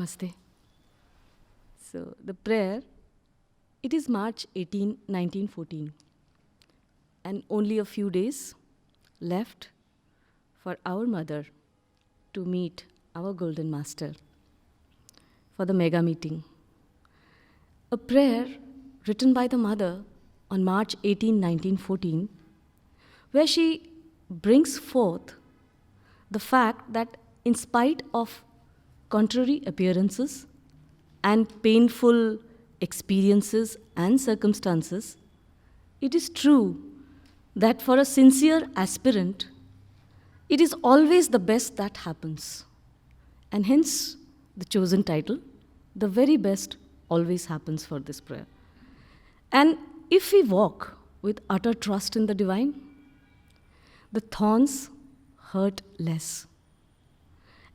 Namaste. So the prayer, it is March 18, 1914, and only a few days left for our mother to meet our Golden Master for the mega meeting. A prayer written by the mother on March 18, 1914, where she brings forth the fact that in spite of contrary appearances and painful experiences and circumstances, it is true that for a sincere aspirant, it is always the best that happens. And hence, the chosen title, The Very Best Always Happens for this prayer. And if we walk with utter trust in the divine, the thorns hurt less.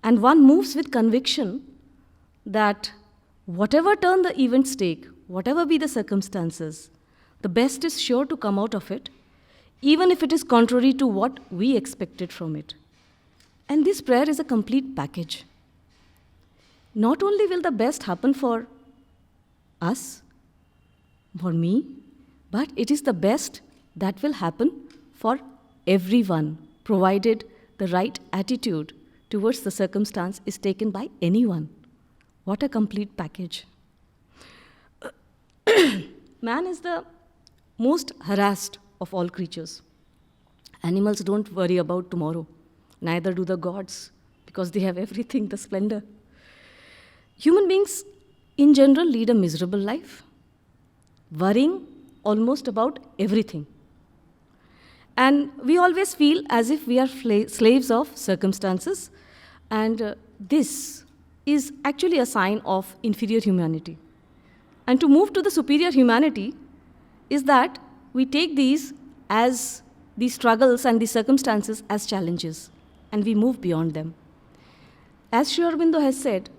And one moves with conviction that whatever turn the events take, whatever be the circumstances, the best is sure to come out of it, even if it is contrary to what we expected from it. And this prayer is a complete package. Not only will the best happen for us, for me, but it is the best that will happen for everyone, provided the right attitude towards the circumstance is taken by anyone. What a complete package. Man is the most harassed of all creatures. Animals don't worry about tomorrow, neither do the gods, because they have everything, the splendor. Human beings, in general, lead a miserable life, worrying almost about everything. And we always feel as if we are slaves of circumstances, and this is actually a sign of inferior humanity. And to move to the superior humanity is that we take these struggles and these circumstances as challenges, and we move beyond them. As Sri Aurobindo has said,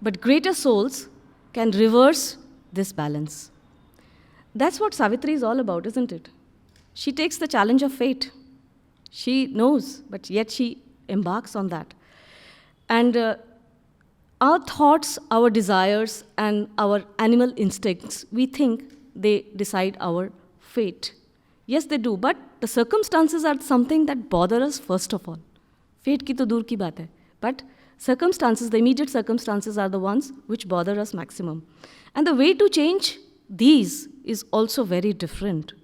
but greater souls can reverse this balance. That's what Savitri is all about, isn't it? She takes the challenge of fate. She knows, but yet she embarks on that. And our thoughts, our desires, and our animal instincts, we think they decide our fate. Yes, they do, but the circumstances are something that bother us first of all. Fate ki to dur ki baat hai. But circumstances, the immediate circumstances are the ones which bother us maximum. And the way to change these is also very different.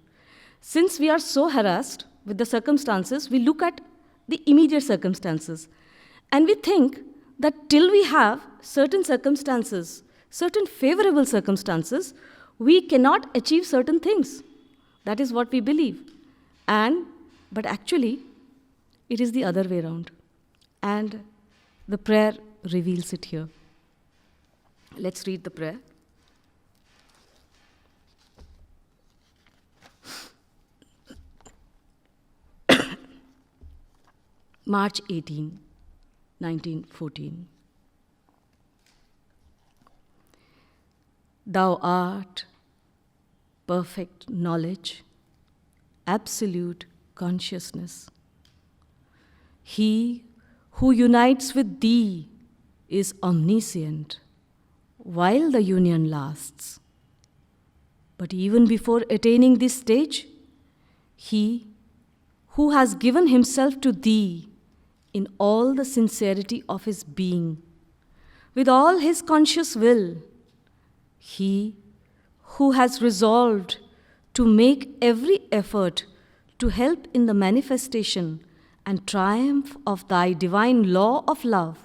Since we are so harassed with the circumstances, we look at the immediate circumstances. And we think that till we have certain circumstances, certain favorable circumstances, we cannot achieve certain things. That is what we believe. But actually, it is the other way around. And the prayer reveals it here. Let's read the prayer. March 18, 1914. Thou art perfect knowledge, absolute consciousness. He who unites with thee is omniscient while the union lasts. But even before attaining this stage, he who has given himself to thee in all the sincerity of his being, with all his conscious will, he who has resolved to make every effort to help in the manifestation and triumph of thy divine law of love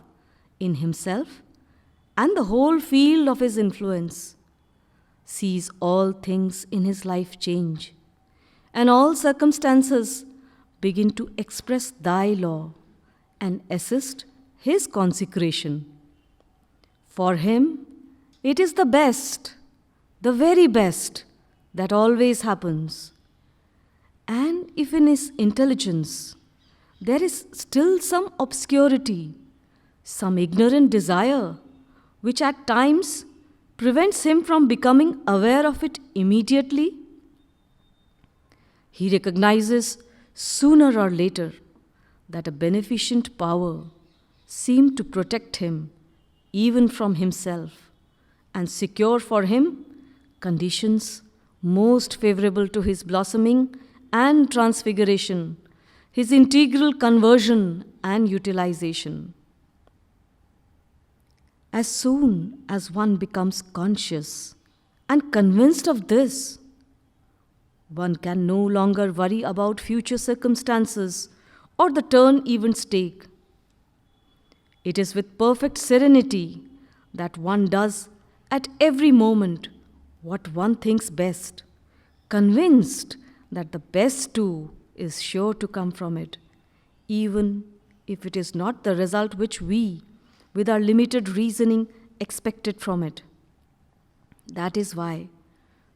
in himself and the whole field of his influence, sees all things in his life change, and all circumstances begin to express thy law and assist his consecration. For him, it is the best, the very best, that always happens. And if in his intelligence there is still some obscurity, some ignorant desire, which at times prevents him from becoming aware of it immediately, he recognizes sooner or later that a beneficent power seemed to protect him even from himself, and secure for him conditions most favorable to his blossoming and transfiguration, his integral conversion and utilization. As soon as one becomes conscious and convinced of this, one can no longer worry about future circumstances or the turn events take. It is with perfect serenity that one does at every moment what one thinks best, convinced that the best too is sure to come from it, even if it is not the result which we, with our limited reasoning, expected from it. That is why,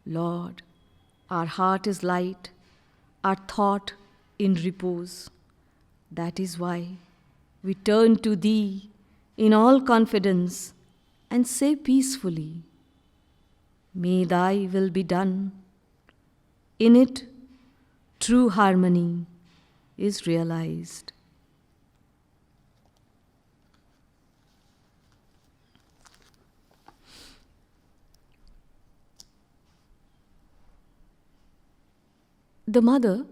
Lord, our heart is light, our thought in repose. That is why we turn to Thee in all confidence and say peacefully, May Thy will be done. In it, true harmony is realized. The mother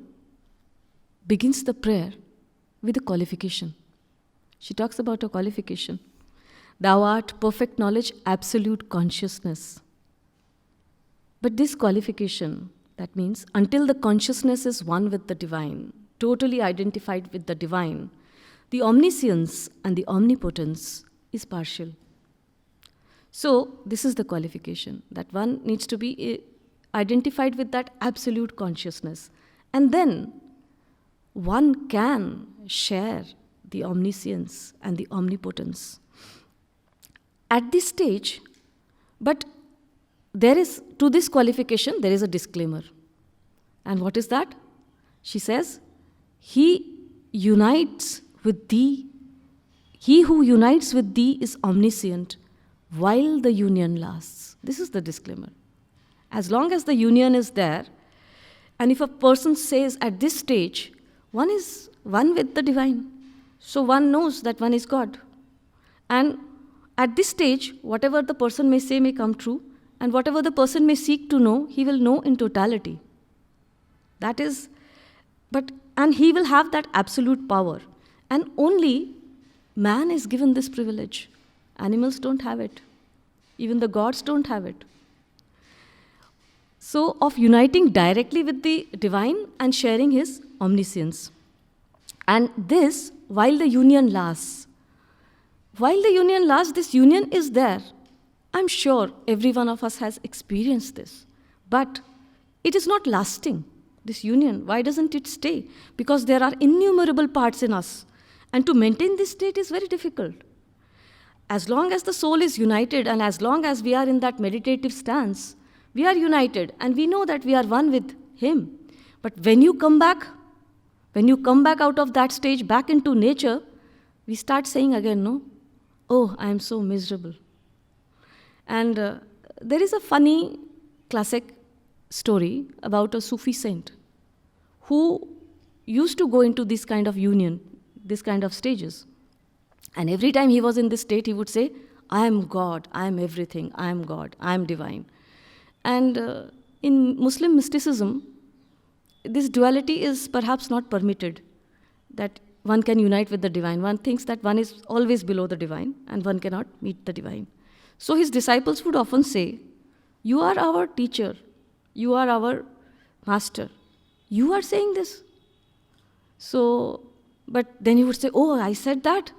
begins the prayer with a qualification. She talks about a qualification. Thou art perfect knowledge, absolute consciousness. But this qualification, that means until the consciousness is one with the divine, totally identified with the divine, the omniscience and the omnipotence is partial. So, this is the qualification, that one needs to be identified with that absolute consciousness. And then one can share the omniscience and the omnipotence. At this stage, but there is, to this qualification, there is a disclaimer. And what is that? She says, He unites with Thee, He who unites with Thee is omniscient while the union lasts. This is the disclaimer. As long as the union is there, and if a person says at this stage, one is one with the divine, so one knows that one is God. And at this stage, whatever the person may say may come true, and whatever the person may seek to know, he will know in totality. That is, and he will have that absolute power. And only man is given this privilege. Animals don't have it. Even the gods don't have it. So, of uniting directly with the divine and sharing his omniscience. And this, while the union lasts. While the union lasts, this union is there. I'm sure every one of us has experienced this. But it is not lasting, this union. Why doesn't it stay? Because there are innumerable parts in us. And to maintain this state is very difficult. As long as the soul is united and as long as we are in that meditative stance, we are united and we know that we are one with Him. But when you come back out of that stage, back into nature, we start saying again, no, oh, I am so miserable. And there is a funny classic story about a Sufi saint who used to go into this kind of union, this kind of stages. And every time he was in this state, he would say, I am God, I am everything, I am God, I am divine. And in Muslim mysticism, this duality is perhaps not permitted, that one can unite with the divine. One thinks that one is always below the divine and one cannot meet the divine. So his disciples would often say, you are our teacher, you are our master. You are saying this. So, but then he would say, oh, I said that?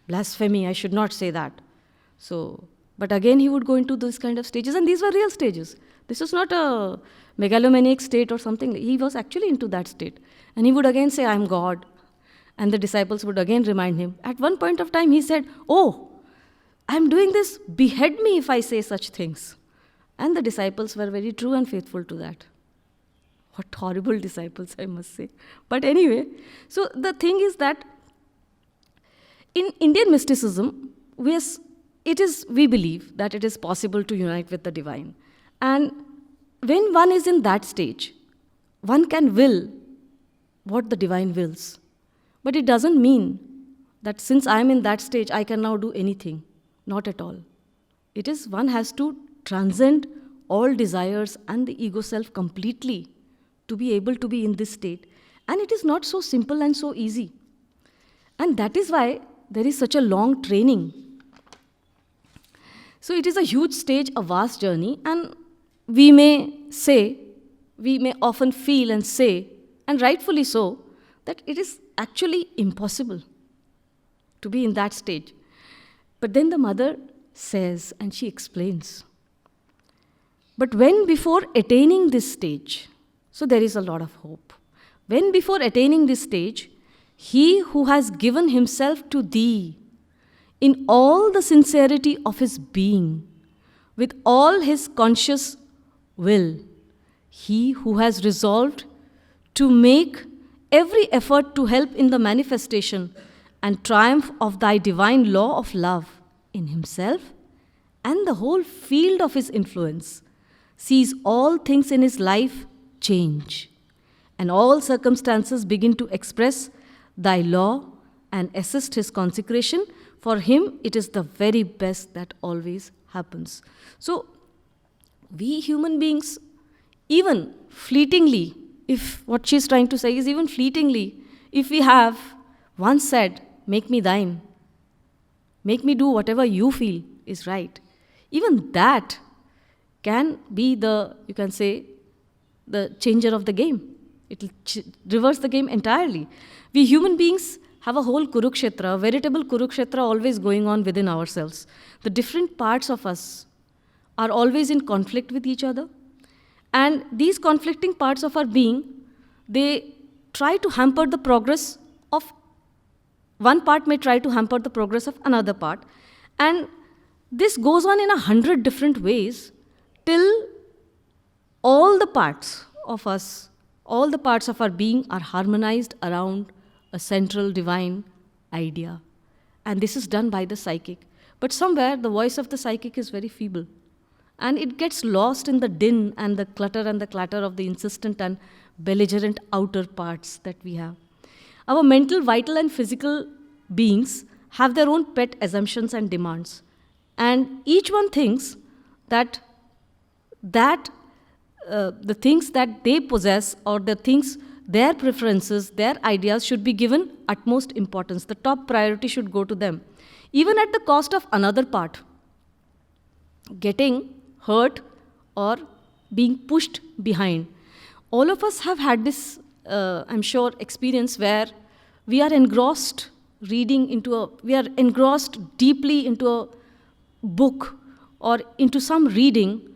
Blasphemy, I should not say that. So, but again he would go into these kind of stages, and these were real stages. This was not a megalomaniac state or something. He was actually into that state. And he would again say, I am God. And the disciples would again remind him. At one point of time, he said, oh, I am doing this. Behead me if I say such things. And the disciples were very true and faithful to that. What horrible disciples, I must say. But anyway, so the thing is that in Indian mysticism, we believe that it is possible to unite with the divine. And when one is in that stage, one can will what the divine wills. But it doesn't mean that since I am in that stage, I can now do anything. Not at all. It is one has to transcend all desires and the ego self completely to be able to be in this state. And it is not so simple and so easy. And that is why there is such a long training. So it is a huge stage, a vast journey, and we may say, we may often feel and say, and rightfully so, that it is actually impossible to be in that stage. But then the mother says, and she explains, but when before attaining this stage, so there is a lot of hope. When before attaining this stage, he who has given himself to thee in all the sincerity of his being, with all his conscious will, he who has resolved to make every effort to help in the manifestation and triumph of thy divine law of love in himself and the whole field of his influence, sees all things in his life change, and all circumstances begin to express thy law and assist his consecration. For him, it is the very best that always happens. So, we human beings, even fleetingly, if what she's trying to say is even fleetingly, if we have once said, make me thine, make me do whatever you feel is right, even that can be the, you can say, the changer of the game. It will reverse the game entirely. We human beings have a whole Kurukshetra, a veritable Kurukshetra always going on within ourselves. The different parts of us are always in conflict with each other. And these conflicting parts of our being, they try to hamper the progress of, one part may try to hamper the progress of another part. And this goes on in 100 different ways till all the parts of us, all the parts of our being are harmonized around a central divine idea. And this is done by the psychic. But somewhere the voice of the psychic is very feeble. And it gets lost in the din and the clutter and the clatter of the insistent and belligerent outer parts that we have. Our mental, vital, and physical beings have their own pet assumptions and demands. And each one thinks that the things that they possess or the things, their preferences, their ideas should be given utmost importance. The top priority should go to them, even at the cost of another part getting hurt or being pushed behind. All of us have had this, I'm sure, experience where we are engrossed we are engrossed deeply into a book or into some reading,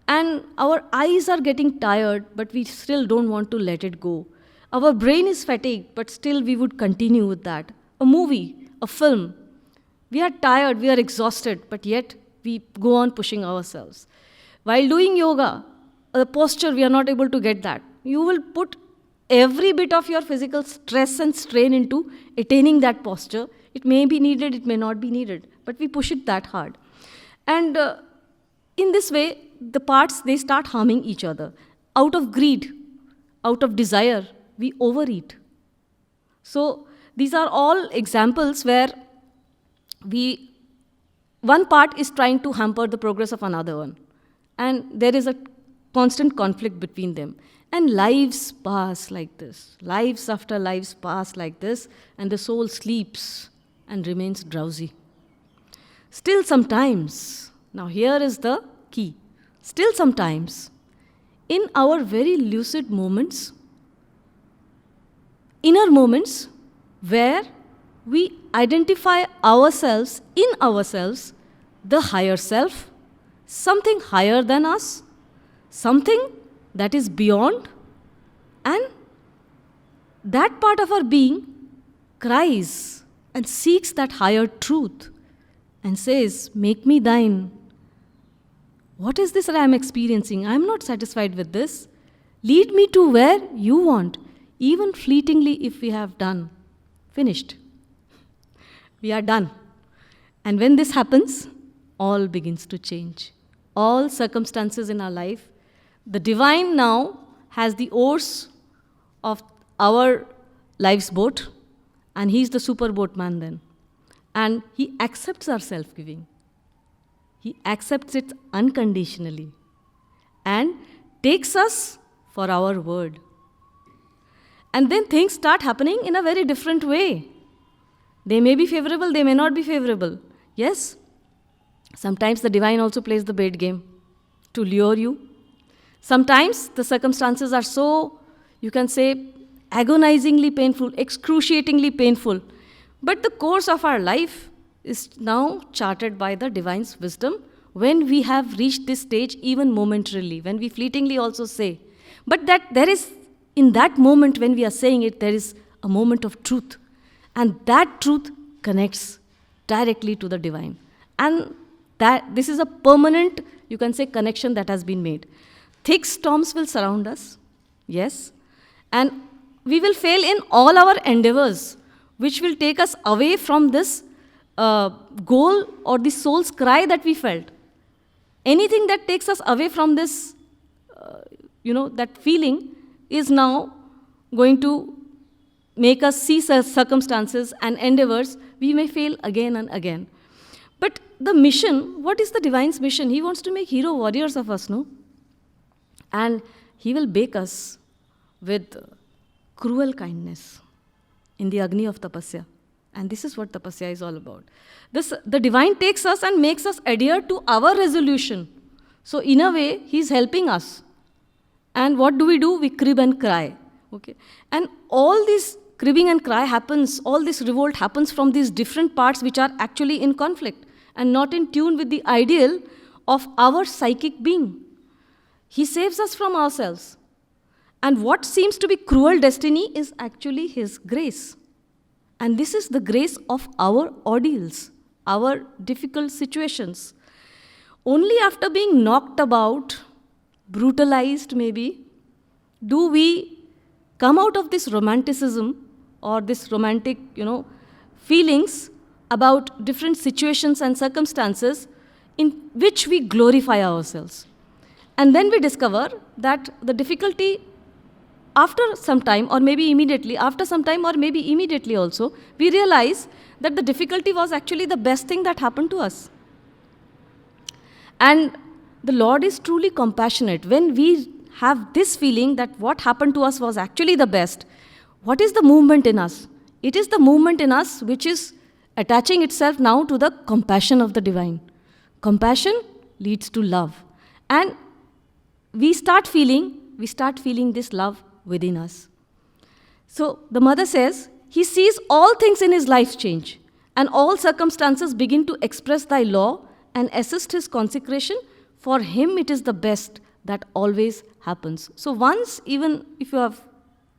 and our eyes are getting tired, but we still don't want to let it go. Our brain is fatigued, but still we would continue with that. A movie, a film, we are tired, we are exhausted, but yet we go on pushing ourselves. While doing yoga, a posture, we are not able to get that. You will put every bit of your physical stress and strain into attaining that posture. It may be needed, it may not be needed, but we push it that hard. And in this way, the parts, they start harming each other. Out of greed, out of desire, we overeat. So these are all examples where one part is trying to hamper the progress of another one. And there is a constant conflict between them. And lives pass like this. Lives after lives pass like this, and the soul sleeps and remains drowsy. Still sometimes, now here is the key, still sometimes, in our very lucid moments, inner moments, where we identify ourselves, in ourselves, the higher self, something higher than us, something that is beyond, and that part of our being cries and seeks that higher truth and says, make me thine. What is this that I am experiencing? I am not satisfied with this. Lead me to where you want, even fleetingly if we have done. Finished. We are done. And when this happens, all begins to change. All circumstances in our life, the divine now has the oars of our life's boat, and he's the super boatman then. And he accepts our self-giving. He accepts it unconditionally and takes us for our word. And then things start happening in a very different way. They may be favorable, they may not be favorable. Yes, sometimes the divine also plays the bait game to lure you. Sometimes the circumstances are so, you can say, agonizingly painful, excruciatingly painful. But the course of our life is now charted by the divine's wisdom when we have reached this stage, even momentarily, when we fleetingly also say. But that there is, in that moment when we are saying it, there is a moment of truth. And that truth connects directly to the divine. And that this is a permanent, you can say, connection that has been made. Thick storms will surround us, yes, and we will fail in all our endeavors, which will take us away from this goal or the soul's cry that we felt. Anything that takes us away from this, that feeling is now going to make us see circumstances and endeavors. We may fail again and again. But the mission, what is the divine's mission? He wants to make hero warriors of us, no? And he will bake us with cruel kindness in the Agni of Tapasya. And this is what Tapasya is all about. The divine takes us and makes us adhere to our resolution. So in a way, he's helping us. And what do? We crib and cry. Okay? And all this cribbing and cry happens, all this revolt happens from these different parts which are actually in conflict and not in tune with the ideal of our psychic being. He saves us from ourselves. And what seems to be cruel destiny is actually his grace. And this is the grace of our ordeals, our difficult situations. Only after being knocked about, brutalized maybe, do we come out of this romanticism or this romantic, feelings about different situations and circumstances in which we glorify ourselves. And then we discover that the difficulty, after some time or maybe immediately, after some time or maybe immediately also, we realize that the difficulty was actually the best thing that happened to us. And the Lord is truly compassionate. When we have this feeling that what happened to us was actually the best, what is the movement in us? It is the movement in us which is attaching itself now to the compassion of the divine. Compassion leads to love. And we start feeling this love within us. So the mother says, he sees all things in his life change, and all circumstances begin to express thy law and assist his consecration. For him it is the best that always happens. So once, even if you have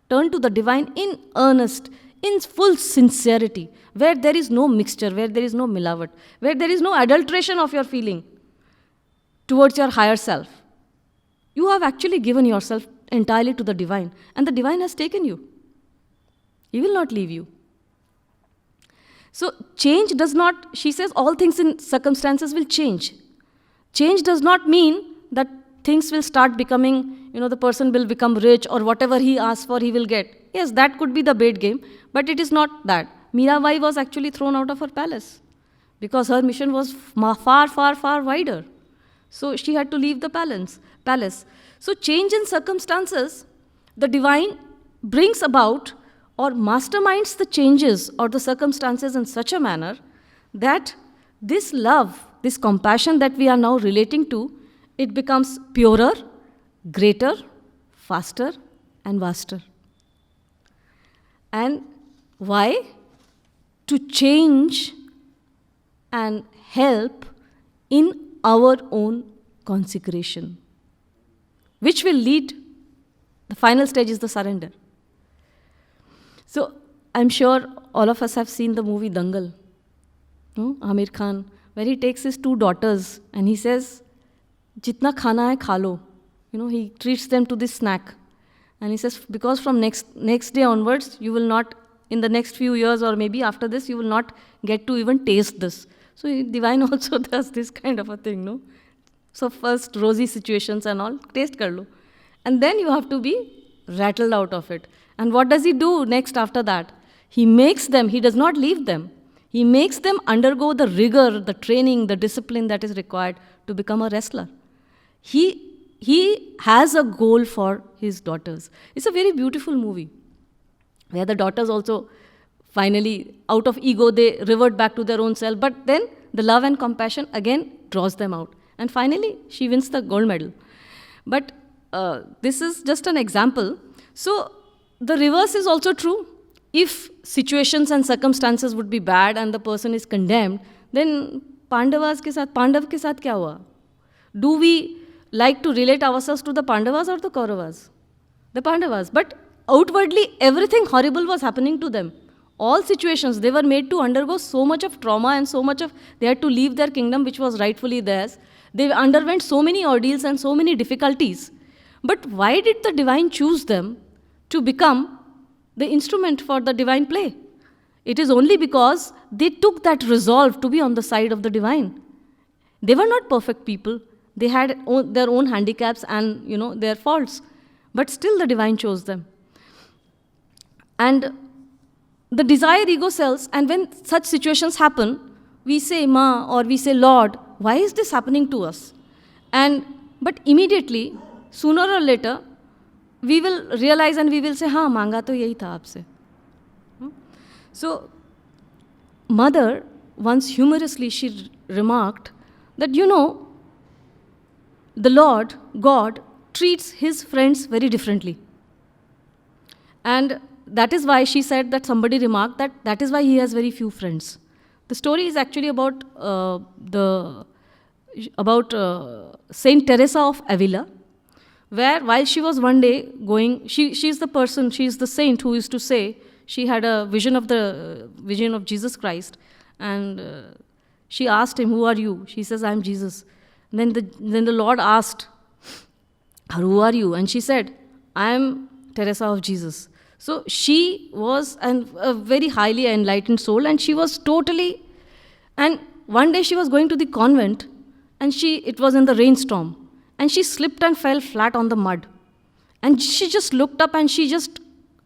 turned to the divine in earnest, in full sincerity, where there is no mixture, where there is no milavat, where there is no adulteration of your feeling towards your higher self, you have actually given yourself entirely to the divine, and the divine has taken you. He will not leave you. So change does not, she says, all things in circumstances will change. Change does not mean that things will start becoming, the person will become rich or whatever he asks for, he will get. Yes, that could be the bait game, but it is not that. Mirabai was actually thrown out of her palace because her mission was far, far, far wider. So she had to leave the palace. So change in circumstances, the divine brings about or masterminds the changes or the circumstances in such a manner that this love, this compassion that we are now relating to, it becomes purer, greater, faster, and vaster. And why? To change and help in our own consecration, which will lead, the final stage is the surrender. So I'm sure all of us have seen the movie Dangal, Amir Khan, where he takes his two daughters and he says, Jitna khana hai kha lo. He treats them to this snack. And he says, because from next day onwards, you will not, in the next few years or maybe after this, you will not get to even taste this. So divine also does this kind of a thing, no? So first rosy situations and all, taste kar lo. And then you have to be rattled out of it. And what does he do next after that? He makes them, he does not leave them. He makes them undergo the rigor, the training, the discipline that is required to become a wrestler. He has a goal for his daughters. It's a very beautiful movie where the daughters also finally, out of ego, they revert back to their own self. But then the love and compassion again draws them out. And finally, she wins the gold medal. But this is just an example. So the reverse is also true. If situations and circumstances would be bad and the person is condemned, then Pandav ke साथ क्या हुआ? Do we like to relate ourselves to the Pandavas or the Kauravas? The Pandavas. But outwardly, everything horrible was happening to them. All situations, they were made to undergo so much of trauma and so much of, they had to leave their kingdom which was rightfully theirs. They underwent so many ordeals and so many difficulties. But why did the divine choose them to become the instrument for the divine play? It is only because they took that resolve to be on the side of the divine. They were not perfect people. They had their own handicaps and their faults. But still the divine chose them. And the desire ego cells, and when such situations happen, we say, Ma, or we say, Lord, why is this happening to us? But immediately, sooner or later, we will realize and we will say, हाँ, मांगा तो यही था आपसे. So, mother, once humorously, she remarked that, the Lord, God, treats his friends very differently. And that is why she said that somebody remarked that is why he has very few friends. The story is actually about Saint Teresa of Avila, where while she was one day going, she is the saint who used to say she had a vision of Jesus Christ, and she asked him, "Who are you?" She says, "I am Jesus." Then the Lord asked her, "Who are you?" And she said, "I am Teresa of Jesus." So she was a very highly enlightened soul, and she was totally. And one day she was going to the convent, and it was in the rainstorm, and she slipped and fell flat on the mud. And she just looked up and she just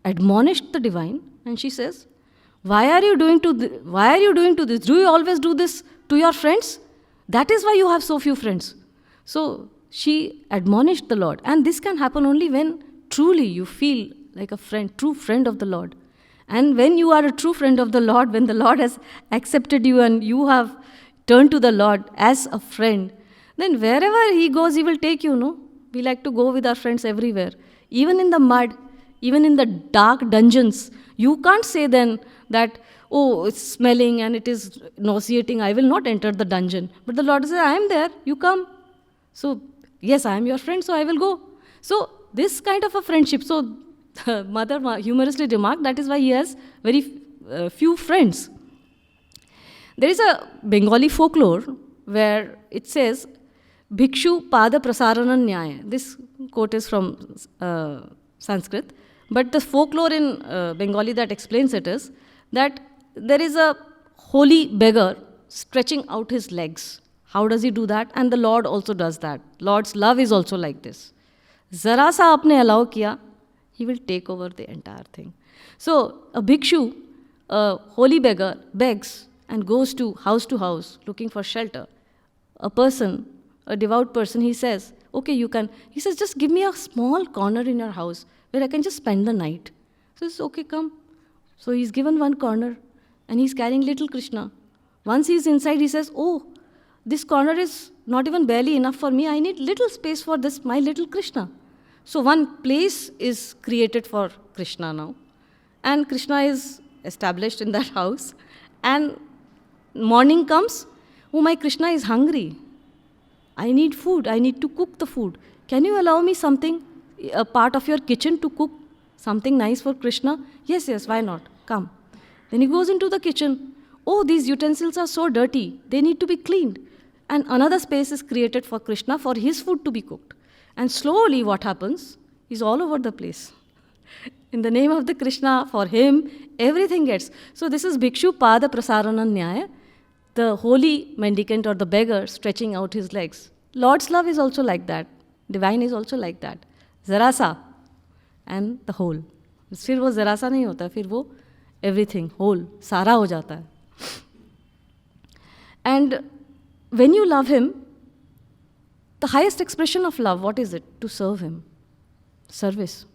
admonished the divine, and she says, "Why are you doing to this? Do you always do this to your friends? That is why you have so few friends." So she admonished the Lord, and this can happen only when truly you feel like a friend, true friend of the Lord. And when you are a true friend of the Lord, when the Lord has accepted you and you have turned to the Lord as a friend, then wherever he goes, he will take you, We like to go with our friends everywhere. Even in the mud, even in the dark dungeons, you can't say then that, "Oh, it's smelling and it is nauseating, I will not enter the dungeon." But the Lord says, "I am there, you come." So, yes, I am your friend, so I will go. So, this kind of a friendship. So, the mother humorously remarked, that is why he has very few friends. There is a Bengali folklore where it says, "Bhikshu pada prasarana nyaya." This quote is from Sanskrit. But the folklore in Bengali that explains it is that there is a holy beggar stretching out his legs. How does he do that? And the Lord also does that. Lord's love is also like this. Zara sa apne allow kiya, he will take over the entire thing. So a bhikshu, a holy beggar, begs and goes to house looking for shelter. A person, a devout person, he says, "Okay, you can." He says, "Just give me a small corner in your house where I can just spend the night." So he says, "Okay, come." So he's given one corner and he's carrying little Krishna. Once he's inside, he says, "Oh, this corner is not even barely enough for me. I need little space for this, my little Krishna." So one place is created for Krishna now. And Krishna is established in that house. And morning comes, "Oh, my Krishna is hungry. I need food. I need to cook the food. Can you allow me something, a part of your kitchen to cook something nice for Krishna?" "Yes, why not? Come." Then he goes into the kitchen. "Oh, these utensils are so dirty. They need to be cleaned." And another space is created for Krishna for his food to be cooked. And slowly what happens is all over the place. In the name of the Krishna, for him, everything gets. So this is Bhikshu Pada Prasarana Nyaya, the holy mendicant or the beggar stretching out his legs. Lord's love is also like that. Divine is also like that. Zarasa and the whole. फिर वो जरा सा नहीं होता, फिर वो everything, whole, सारा हो जाता है. And when you love him, the highest expression of love, what is it? To serve him. Service.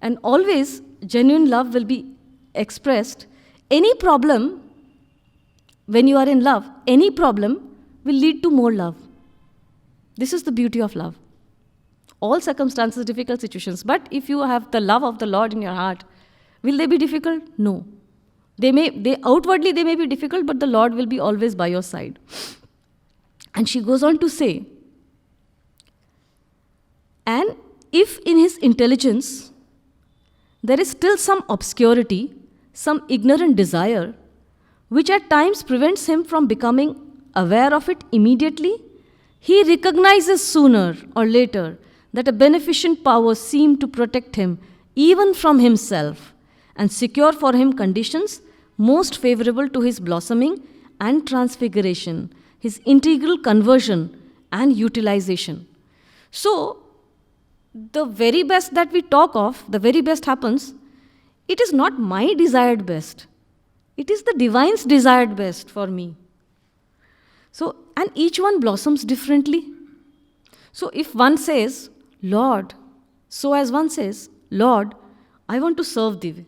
And always genuine love will be expressed. Any problem, when you are in love, any problem will lead to more love. This is the beauty of love. All circumstances, difficult situations. But if you have the love of the Lord in your heart, will they be difficult? No. Outwardly they may be difficult, but the Lord will be always by your side. And she goes on to say, and if in his intelligence there is still some obscurity, some ignorant desire, which at times prevents him from becoming aware of it immediately, he recognizes sooner or later that a beneficent power seemed to protect him even from himself and secure for him conditions most favorable to his blossoming and transfiguration, his integral conversion and utilization. So, the very best that we talk of, the very best happens, it is not my desired best. It is the divine's desired best for me. So, and each one blossoms differently. So, if one says, Lord, so as one says, Lord, I want to serve thee.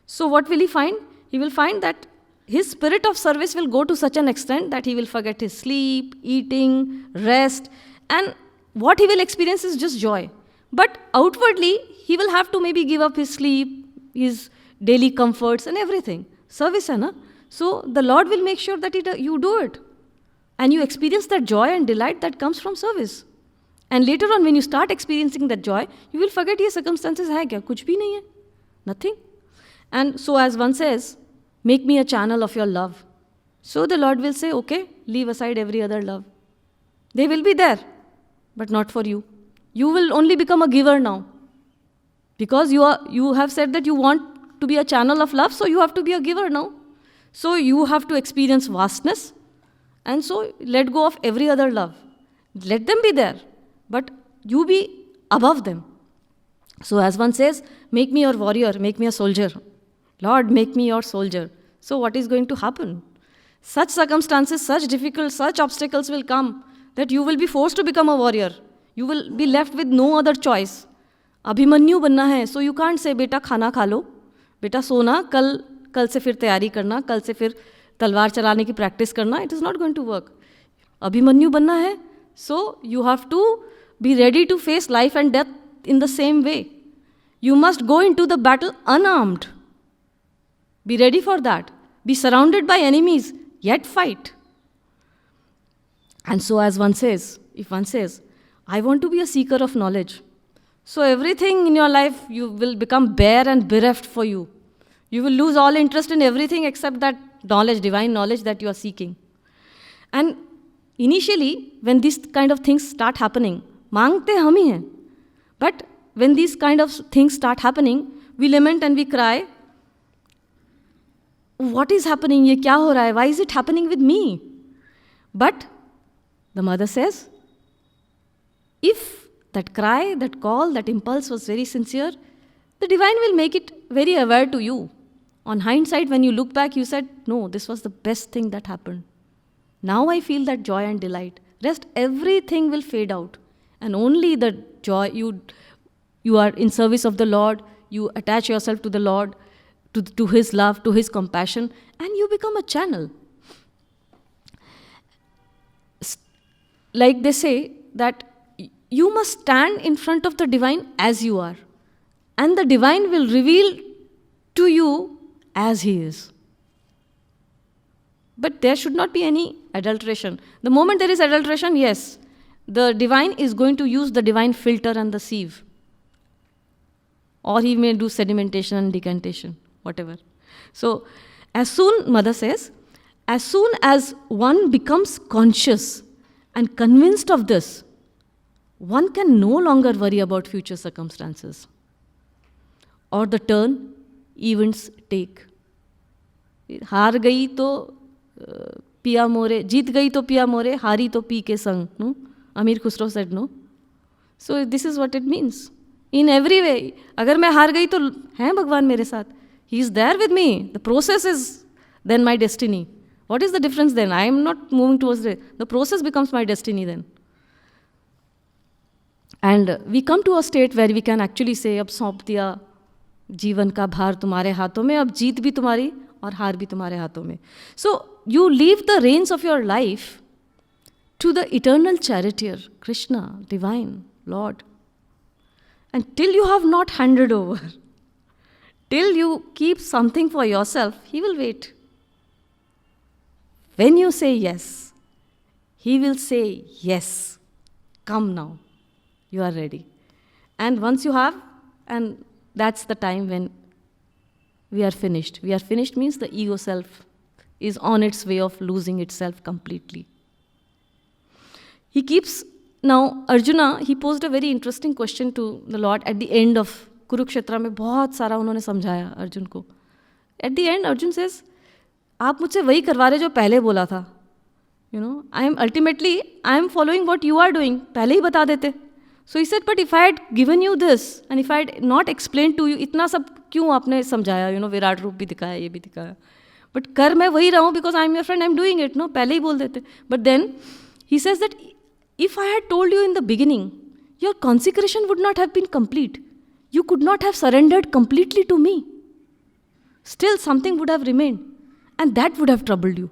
So, what will he find? He will find that his spirit of service will go to such an extent that he will forget his sleep, eating, rest, and what he will experience is just joy. But outwardly, he will have to maybe give up his sleep, his daily comforts and everything. Service, hai na? So the Lord will make sure that you do it. And you experience that joy and delight that comes from service. And later on, when you start experiencing that joy, you will forget ye circumstances hai kya? Kuch bhi nahi hai. Nothing. And so as one says, make me a channel of your love. So the Lord will say, okay, leave aside every other love. They will be there, but not for you. You will only become a giver now. Because you have said that you want to be a channel of love, so you have to be a giver now. So you have to experience vastness, and so let go of every other love. Let them be there, but you be above them. So as one says, make me your warrior, make me a soldier. Lord, make me your soldier. So what is going to happen? Such circumstances, such obstacles will come that you will be forced to become a warrior. You will be left with no other choice. Abhimanyu banna hai, so you can't say, beta khana kha lo, beta sona, कल से फिर तैयारी करना, कल से फिर तलवार चलाने की प्रैक्टिस करना. It is not going to work. Abhimanyu बनना है, so you have to be ready to face life and death in the same way. You must go into the battle unarmed. Be ready for that. Be surrounded by enemies, yet fight. And so as one says, if one says, I want to be a seeker of knowledge, so everything in your life you will become bare and bereft for you. You will lose all interest in everything except that knowledge, divine knowledge that you are seeking. And initially, when these kind of things start happening, मांगते हम ही हैं. But when these kind of things start happening, we lament and we cry, what is happening? ये क्या हो रहा है? Why is it happening with me? But the mother says, if that cry, that call, that impulse was very sincere, the divine will make it very aware to you. On hindsight, when you look back, you said, no, this was the best thing that happened. Now I feel that joy and delight. Rest, everything will fade out. And only the joy, you are in service of the Lord, you attach yourself to the Lord, to His love, to His compassion, and you become a channel. Like they say that you must stand in front of the divine as you are. And the divine will reveal to you as he is. But there should not be any adulteration. The moment there is adulteration, yes, the divine is going to use the divine filter and the sieve. Or he may do sedimentation and decantation, whatever. So, mother says, as soon as one becomes conscious and convinced of this, one can no longer worry about future circumstances or the turn events take. हार गई तो पिया मोरे, जीत गई तो पिया मोरे, हारी तो P के संग. No? Amir Khusro said no. So this is what it means. In every way, अगर मैं हार गई तो हैं भगवान मेरे साथ. He is there with me. The process is then my destiny. What is the difference then? I am not moving towards the process becomes my destiny then. And we come to a state where we can actually say, अब सौंप दिया जीवन का भार तुम्हारे हाथों में, अब जीत भी तुम्हारी और हार भी तुम्हारे हाथों में. So you leave the reins of your life to the eternal charioteer, Krishna, divine, Lord. And till you have not handed over, till you keep something for yourself, He will wait. When you say yes, He will say, yes, come now, you are ready. And once you have, and that's the time when we are finished. We are finished means the ego self is on its way of losing itself completely. He keeps, now Arjuna, he posed a very interesting question to the Lord at the end of Kurukshetra में बहुत सारा उन्होंने समझाया अर्जुन को. At the end, Arjun says, आप मुझसे वही करवा रहे जो पहले बोला था. You know, I am following what you are doing. पहले ही बता देते. So he said, but if I had given you this, and if I had not explained to you, इतना सब क्यों आपने समझाया, you know, विराट रूप भी दिखाया, ये भी दिखाया. But कर मैं वही रहा हूँ because I am your friend, I am doing it, no? पहले ही बोल देते. But then, he says that if I had told you in the beginning, your consecration would not have been complete. You could not have surrendered completely to me. Still something would have remained. And that would have troubled you.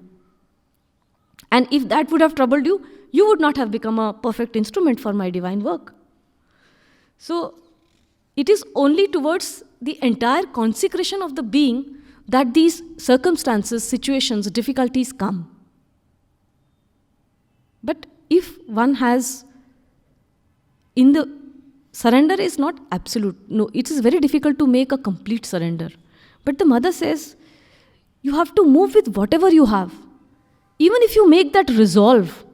And if that would have troubled you, you would not have become a perfect instrument for my divine work. So, it is only towards the entire consecration of the being that these circumstances, situations, difficulties come. But if one has, in the surrender is not absolute. No, it is very difficult to make a complete surrender. But the mother says, you have to move with whatever you have. Even if you make that resolve,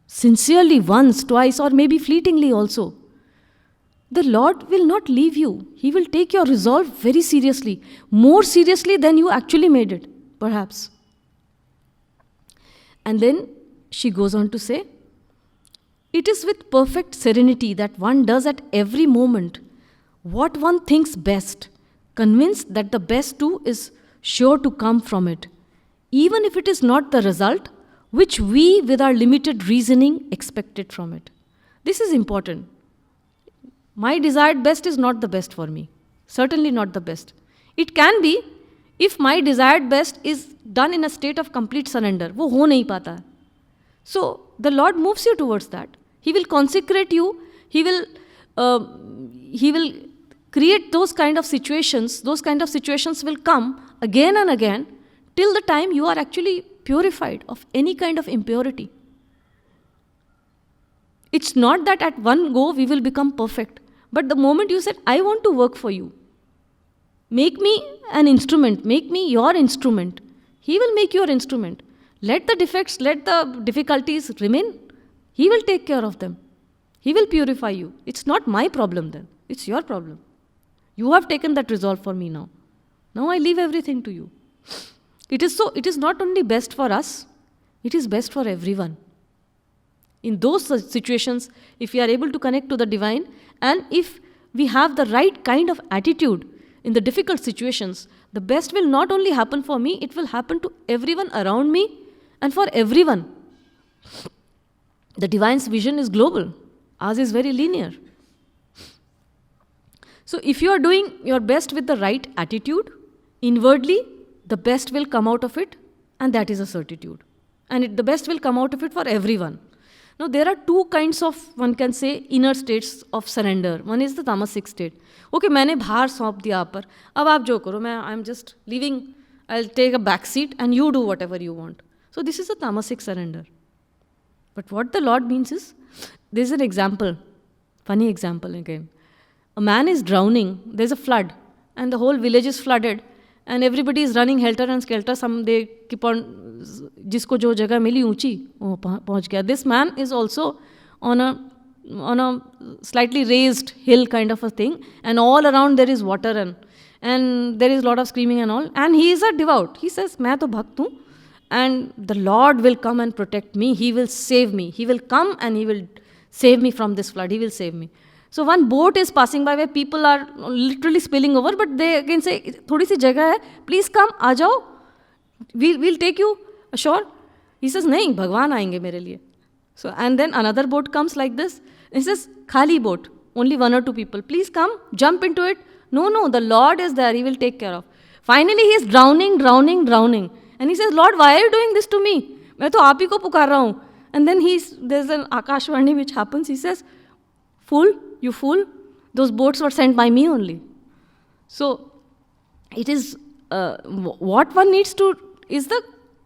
sincerely once, twice, or maybe fleetingly also, the Lord will not leave you. He will take your resolve very seriously, more seriously than you actually made it, perhaps. And then she goes on to say, it is with perfect serenity that one does at every moment what one thinks best, convinced that the best too is sure to come from it, even if it is not the result which we, with our limited reasoning, expected from it. This is important. My desired best is not the best for me. Certainly not the best. It can be if my desired best is done in a state of complete surrender. वो हो नहीं पाता है. So the Lord moves you towards that. He will consecrate you. He will create those kind of situations. Those kind of situations will come again and again till the time you are actually purified of any kind of impurity. It's not that at one go we will become perfect. But the moment you said, I want to work for you, make me an instrument, make me your instrument, He will make your instrument. Let the defects, let the difficulties remain. He will take care of them. He will purify you. It's not my problem then. It's your problem. You have taken that resolve for me now. Now I leave everything to you. It is not only best for us, it is best for everyone. In those situations, if we are able to connect to the divine, and if we have the right kind of attitude in the difficult situations, the best will not only happen for me, it will happen to everyone around me and for everyone. The divine's vision is global. Ours is very linear. So if you are doing your best with the right attitude, inwardly, the best will come out of it, and that is a certitude. And the best will come out of it for everyone. Now, there are two kinds of, one can say, inner states of surrender. One is the tamasic state. Okay, मैंने भार सौंप दिया आप पर. अब आप जो करो, I'm just leaving, I'll take a back seat and you do whatever you want. So this is a tamasic surrender. But what the Lord means is, there's an example, funny example again. A man is drowning, there's a flood, and the whole village is flooded, and everybody is running helter and skelter. Some they keep on, जिसको जो जगह मिली ऊंची वो पहुंच गया. This man is also on a slightly raised hill kind of a thing, and all around there is water and there is a lot of screaming and all. And he is a devout. He says, मैं तो भक्त हूँ, and the Lord will come and protect me. He will save me. He will come and He will save me from this flood. He will save me. So one boat is passing by where people are literally spilling over, but they again say, थोड़ी सी जगह है, please come, आ जाओ, we'll take you Sure? He says, nahin, Bhagwan aayenge mere liye. So, and then another boat comes like this. He says, khali boat, only 1 or 2 people. Please come, jump into it. No, the Lord is there, He will take care of. Finally, he is drowning. And he says, Lord, why are you doing this to me? मैं तो आप ही को पुकार रहा हूँ. And then there's an Akashvani which happens. He says, fool, you fool, those boats were sent by me only. So, it is, what one needs to, is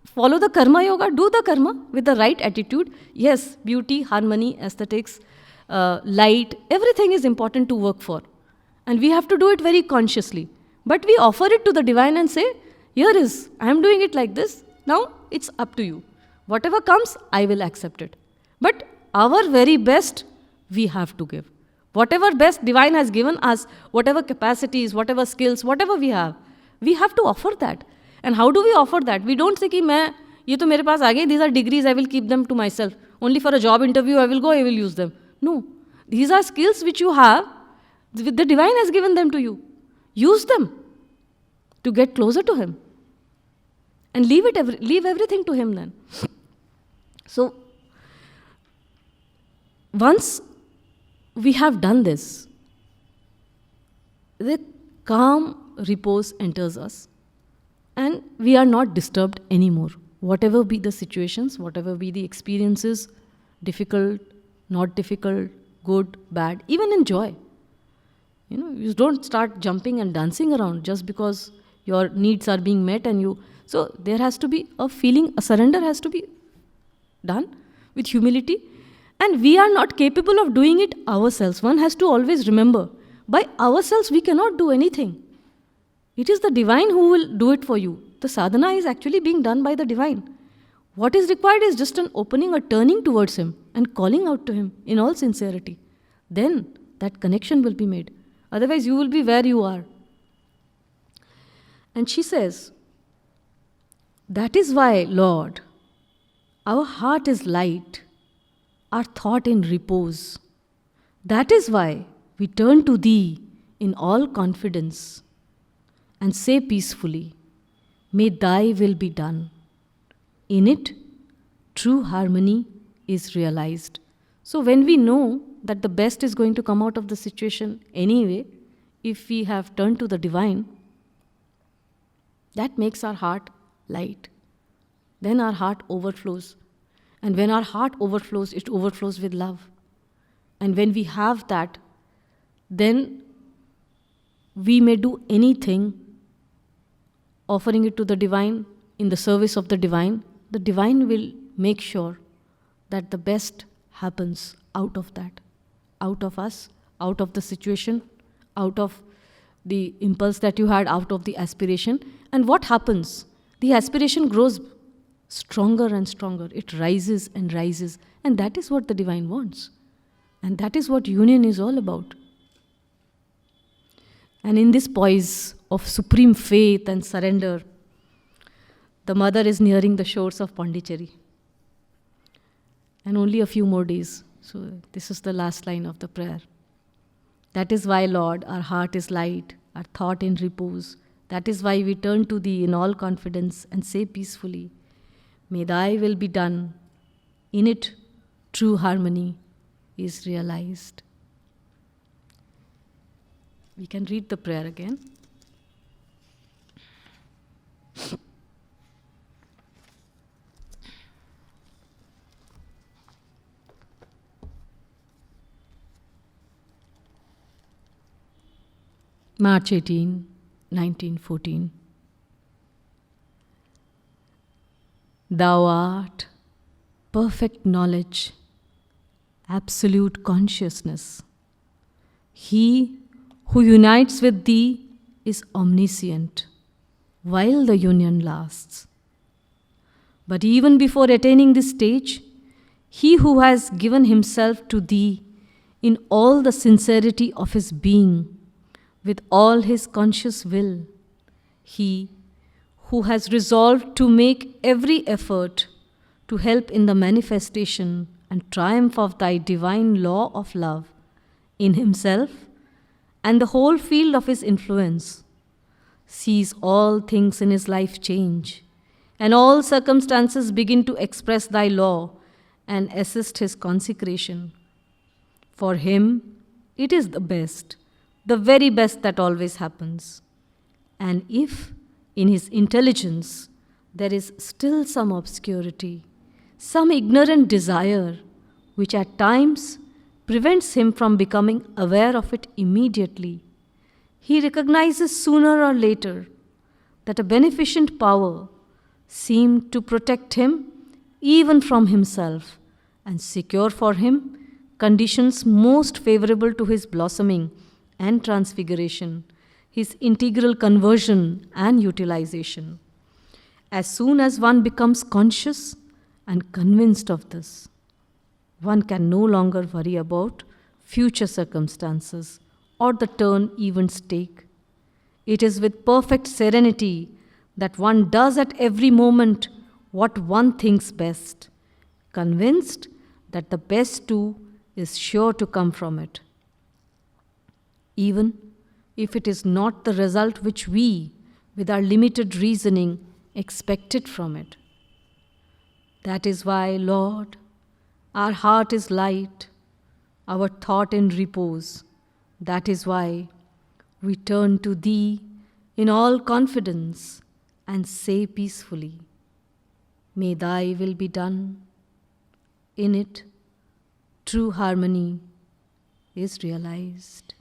follow the karma yoga, do the karma with the right attitude. Yes, beauty, harmony, aesthetics, light, everything is important to work for. And we have to do it very consciously. But we offer it to the divine and say, here is, I am doing it like this. Now it's up to you. Whatever comes, I will accept it. But our very best, we have to give. Whatever best divine has given us, whatever capacities, whatever skills, whatever we have to offer that. And how do we offer that? We don't say, ye to mere paas aa gaye, these are degrees, I will keep them to myself. Only for a job interview, I will go, I will use them. No. These are skills which you have, the divine has given them to you. Use them to get closer to Him. And leave everything to Him then. So, once we have done this, the calm repose enters us. And we are not disturbed anymore. Whatever be the situations, whatever be the experiences, difficult, not difficult, good, bad, even in joy. You don't start jumping and dancing around just because your needs are being met so there has to be a feeling, a surrender has to be done with humility. And we are not capable of doing it ourselves. One has to always remember, by ourselves we cannot do anything. It is the divine who will do it for you. The sadhana is actually being done by the divine. What is required is just an opening, a turning towards Him and calling out to Him in all sincerity. Then that connection will be made. Otherwise, you will be where you are. And she says, that is why, Lord, our heart is light, our thought in repose. That is why we turn to Thee in all confidence and say peacefully, may Thy will be done. In it, true harmony is realized. So when we know that the best is going to come out of the situation anyway, if we have turned to the divine, that makes our heart light. Then our heart overflows. And when our heart overflows, it overflows with love. And when we have that, then we may do anything, offering it to the divine, in the service of the divine. The divine will make sure that the best happens out of that, out of us, out of the situation, out of the impulse that you had, out of the aspiration. And what happens? The aspiration grows stronger and stronger. It rises and rises. And that is what the divine wants. And that is what union is all about. And in this poise of supreme faith and surrender, the mother is nearing the shores of Pondicherry. And only a few more days. So this is the last line of the prayer. That is why, Lord, our heart is light, our thought in repose. That is why we turn to Thee in all confidence and say peacefully, may Thy will be done. In it, true harmony is realized. We can read the prayer again. March 18, 1914. Thou art perfect knowledge, absolute consciousness. He who unites with Thee is omniscient while the union lasts. But even before attaining this stage, he who has given himself to Thee in all the sincerity of his being, with all his conscious will, he who has resolved to make every effort to help in the manifestation and triumph of Thy divine law of love in himself and the whole field of his influence, sees all things in his life change, and all circumstances begin to express thy law and assist his consecration. For him, it is the best, the very best that always happens. And if, in his intelligence, there is still some obscurity, some ignorant desire, which at times prevents him from becoming aware of it immediately, he recognizes sooner or later that a beneficent power seemed to protect him even from himself and secure for him conditions most favorable to his blossoming and transfiguration, his integral conversion and utilization. As soon as one becomes conscious and convinced of this, one can no longer worry about future circumstances or the turn events take. It is with perfect serenity that one does at every moment what one thinks best, convinced that the best too is sure to come from it, even if it is not the result which we, with our limited reasoning, expected from it. That is why, Lord, our heart is light, our thought in repose. That is why we turn to Thee in all confidence and say peacefully, May Thy will be done. In it, true harmony is realized.